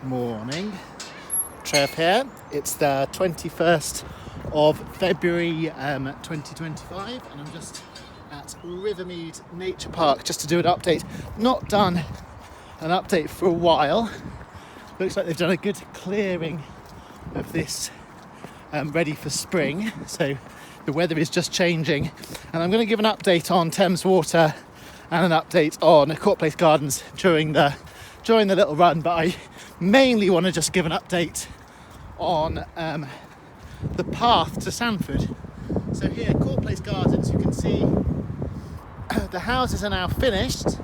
morning. Trev here. It's the 21st of February 2025 and I'm just at Rivermead Nature Park just to do an update. Not done an update for a while. Looks like they've done a good clearing of this ready for spring, so the weather is just changing, and I'm going to give an update on Thames Water and an update on Court Place Gardens during the little run, but I mainly want to just give an update on the path to Sanford. So here, Court Place Gardens, you can see the houses are now finished,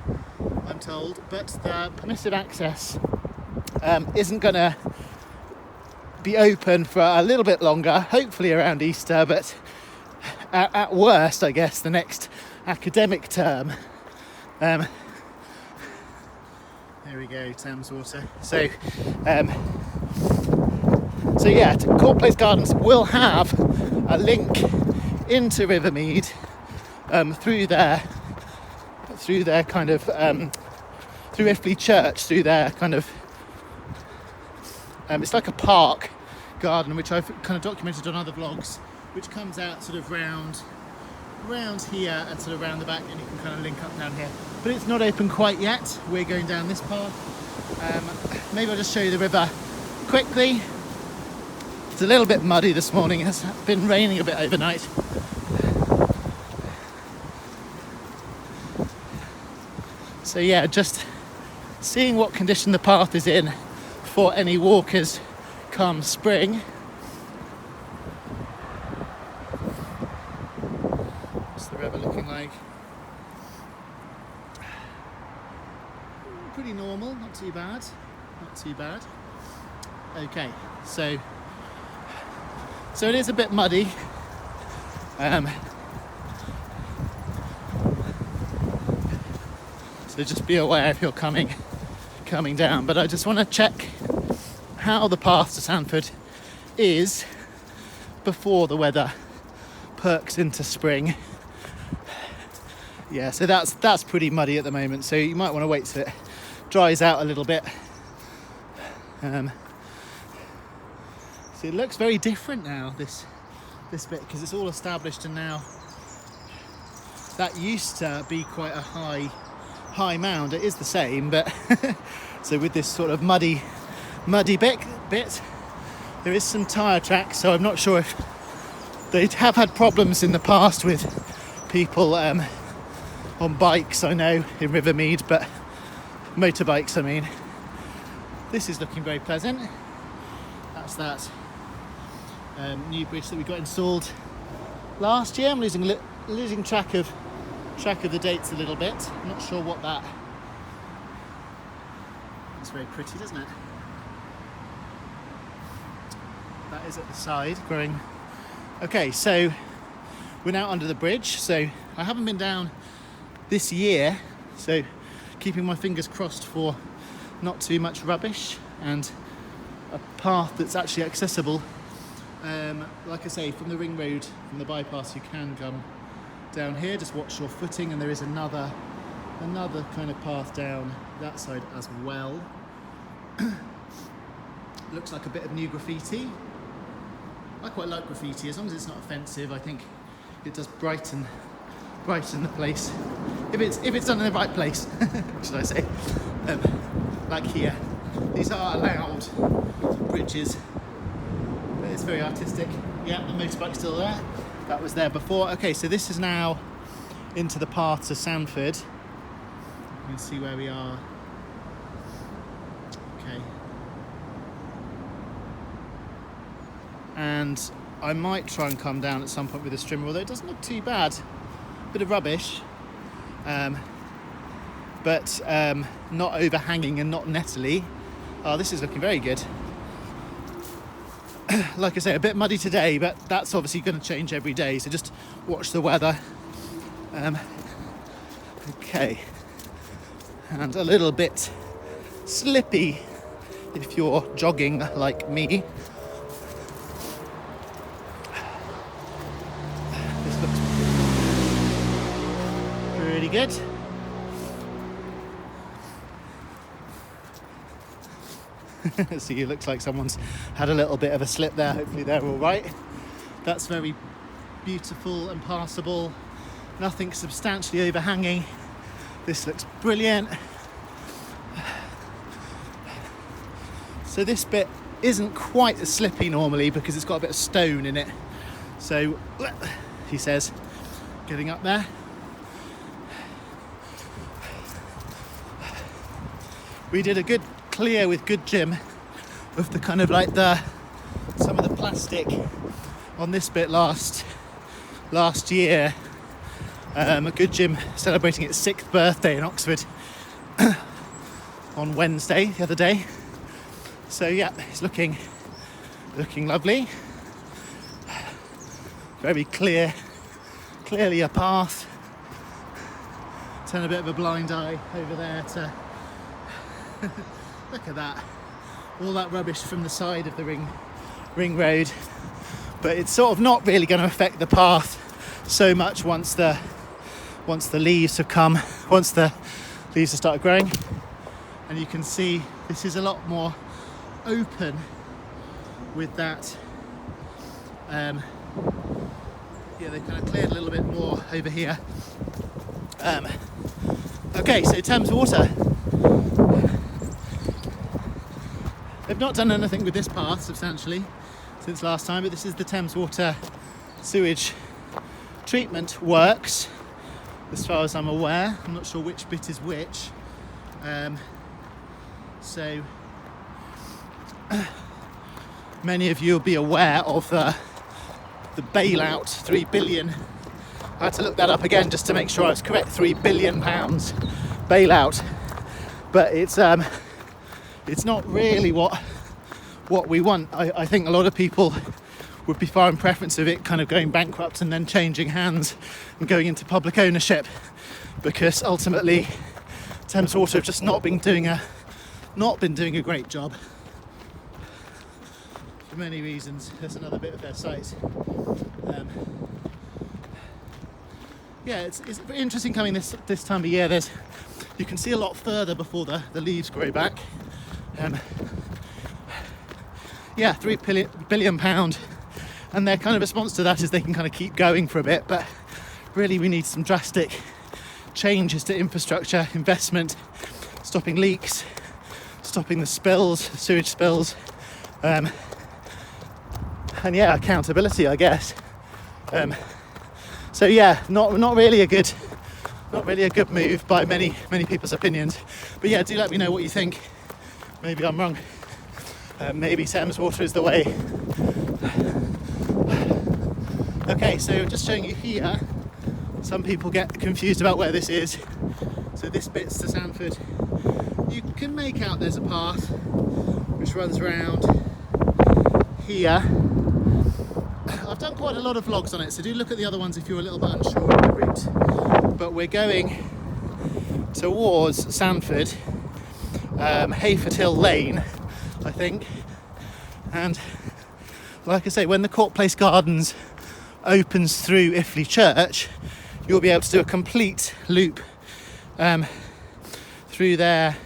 I'm told, but the permissive access isn't going to be open for a little bit longer, hopefully around Easter, but at worst, I guess, the next academic term. There we go, Thames Water. So yeah, Court Place Gardens will have a link into Rivermead through their kind of through Iffley Church, through their kind of it's like a park garden, which I've kind of documented on other vlogs, which comes out sort of round here and sort of round the back, and you can kind of link up down here. But it's not open quite yet. We're going down this path. Maybe I'll just show you the river quickly. It's a little bit muddy this morning. It's been raining a bit overnight. So yeah, just seeing what condition the path is in for any walkers come spring. What's the river looking like? Pretty normal, not too bad. Okay, so it is a bit muddy. So just be aware if you're coming down. But I just want to check how the path to Sanford is before the weather perks into spring. Yeah, so that's pretty muddy at the moment, so you might want to wait till it dries out a little bit. So it looks very different now, this bit, because it's all established, and now that used to be quite a high mound. It is the same, but so with this sort of muddy bit, there is some tyre tracks, so I'm not sure if they have had problems in the past with people on bikes, I know, in Rivermead, but motorbikes, I mean. This is looking very pleasant. That's that new bridge that we got installed last year. I'm losing track of the dates a little bit. I'm not sure what that. It's very pretty, doesn't it? That is at the side, growing. Okay, so we're now under the bridge. So I haven't been down this year, so keeping my fingers crossed for not too much rubbish and a path that's actually accessible. Like I say, from the ring road, from the bypass, you can come down here. Just watch your footing, and there is another kind of path down that side as well. Looks like a bit of new graffiti. I quite like graffiti, as long as it's not offensive. I think it does brighten the place if it's done in the right place. Should I say? Like here, these are allowed bridges, but it's very artistic. Yeah, the motorbike's still there. That was there before. Okay, so this is now into the path to Sanford. You can see where we are. Okay. And I might try and come down at some point with a strimmer, although it doesn't look too bad. Bit of rubbish, but not overhanging and not nettly. Oh, this is looking very good. Like I say, a bit muddy today, but that's obviously going to change every day, so just watch the weather. Okay, and a little bit slippy if you're jogging like me. This looks pretty good. See, it looks like someone's had a little bit of a slip there. Hopefully they're all right. That's very beautiful and passable. Nothing substantially overhanging. This looks brilliant. So this bit isn't quite as slippy normally because it's got a bit of stone in it. So, he says, getting up there. We did a good clear with good Jim of the kind of like some of the plastic on this bit last year. A good Jim celebrating its 6th birthday in Oxford on Wednesday, the other day. So yeah, it's looking lovely. Very clearly a path. Turn a bit of a blind eye over there to look at that. All that rubbish from the side of the ring road. But it's sort of not really going to affect the path so much once the leaves have come, once the leaves have started growing. And you can see this is a lot more open with that. Yeah, they kind of cleared a little bit more over here. Okay, so Thames Water. They've not done anything with this path substantially since last time, but this is the Thames Water sewage treatment works, as far as I'm aware. I'm not sure which bit is which. So many of you will be aware of the bailout, 3 billion. I had to look that up again just to make sure I was correct. £3 billion bailout, but it's not really what we want. I think a lot of people would be far in preference of it kind of going bankrupt and then changing hands and going into public ownership, because ultimately Thames Water have just not been doing a great job for many reasons. There's another bit of their site. Yeah, it's very interesting coming this time of year. You can see a lot further before the leaves grow back. Yeah, £3 billion, and their kind of response to that is they can kind of keep going for a bit, but really we need some drastic changes to infrastructure, investment, stopping leaks, stopping the spills, sewage spills, and yeah, accountability, I guess. So yeah, not really a good move by many people's opinions. But yeah, do let me know what you think. Maybe I'm wrong. Maybe Thames Water is the way. Okay, so just showing you here. Some people get confused about where this is. So this bit's to Sanford. You can make out there's a path which runs around here. I've done quite a lot of vlogs on it, so do look at the other ones if you're a little bit unsure of the route. But we're going towards Sanford, Hayford Hill Lane, I think. And like I say, when the Court Place Gardens opens through Iffley Church, you'll be able to do a complete loop through there,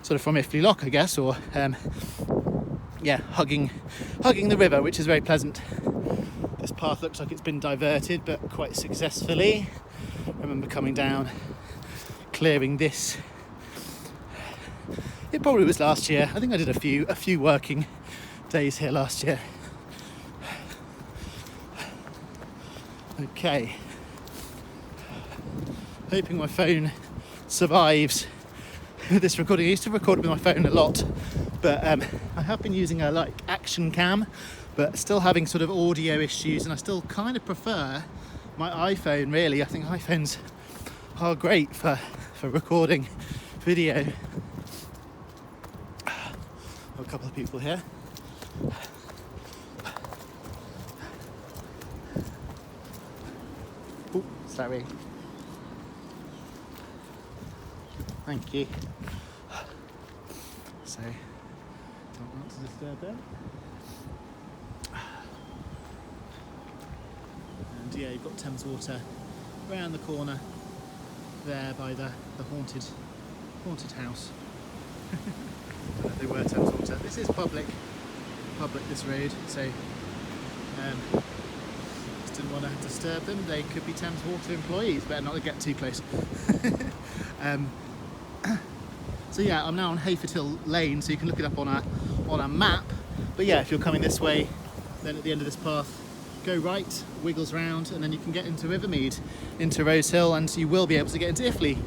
sort of from Iffley Lock, I guess, or yeah, hugging the river, which is very pleasant. This path looks like it's been diverted, but quite successfully. I remember coming down, clearing this. It probably was last year. I think I did a few working days here last year. Okay. Hoping my phone survives this recording. I used to record with my phone a lot, but I have been using a action cam, but still having sort of audio issues, and I still kind of prefer my iPhone, really. I think iPhones are great for recording video. A couple of people here. Oh, sorry. Thank you. So, don't want to disturb them. And yeah, you've got Thames Water around the corner there by the haunted house. They were Thames Water. This is public, this road, so just didn't want to disturb them. They could be Thames Water employees, better not get too close. So yeah, I'm now on Hayford Hill Lane, so you can look it up on a map. But yeah, if you're coming this way, then at the end of this path, go right, wiggles round, and then you can get into Rivermead, into Rose Hill, and you will be able to get into Iffley.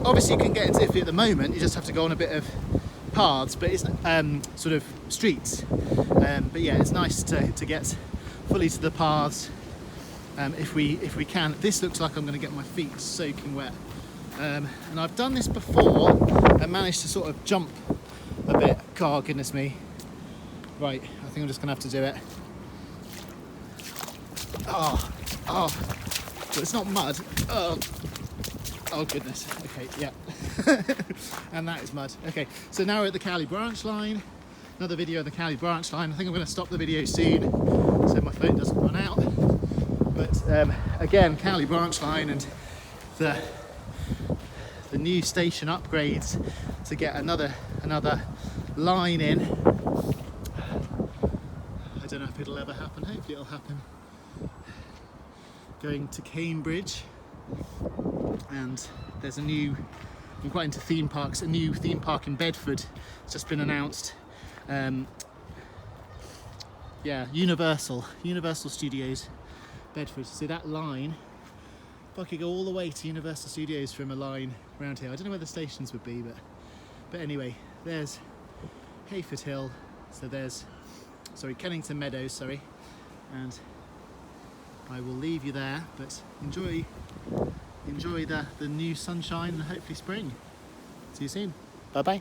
Obviously you can get into Iffley at the moment, you just have to go on a bit of paths, but it's sort of streets. But yeah, it's nice to get fully to the paths if we can. This looks like I'm going to get my feet soaking wet. And I've done this before and managed to sort of jump a bit. God, goodness me. Right, I think I'm just going to have to do it. Oh, but it's not mud. Oh goodness. Okay, yeah. And that is mud. Okay, so now we're at the Cowley branch line. Another video of the Cowley branch line. I think I'm going to stop the video soon so my phone doesn't run out. But again, Cowley branch line and the new station upgrades to get another line in. I don't know if it'll ever happen. Hopefully it'll happen. Going to Cambridge, and there's I'm quite into theme parks. A new theme park in Bedford has just been announced. Yeah, Universal Studios, Bedford. So that line, if I could go all the way to Universal Studios from a line around here, I don't know where the stations would be, but anyway, there's Hayford Hill. So there's, Kennington Meadows, and I will leave you there, but enjoy the new sunshine and hopefully spring. See you soon. Bye bye.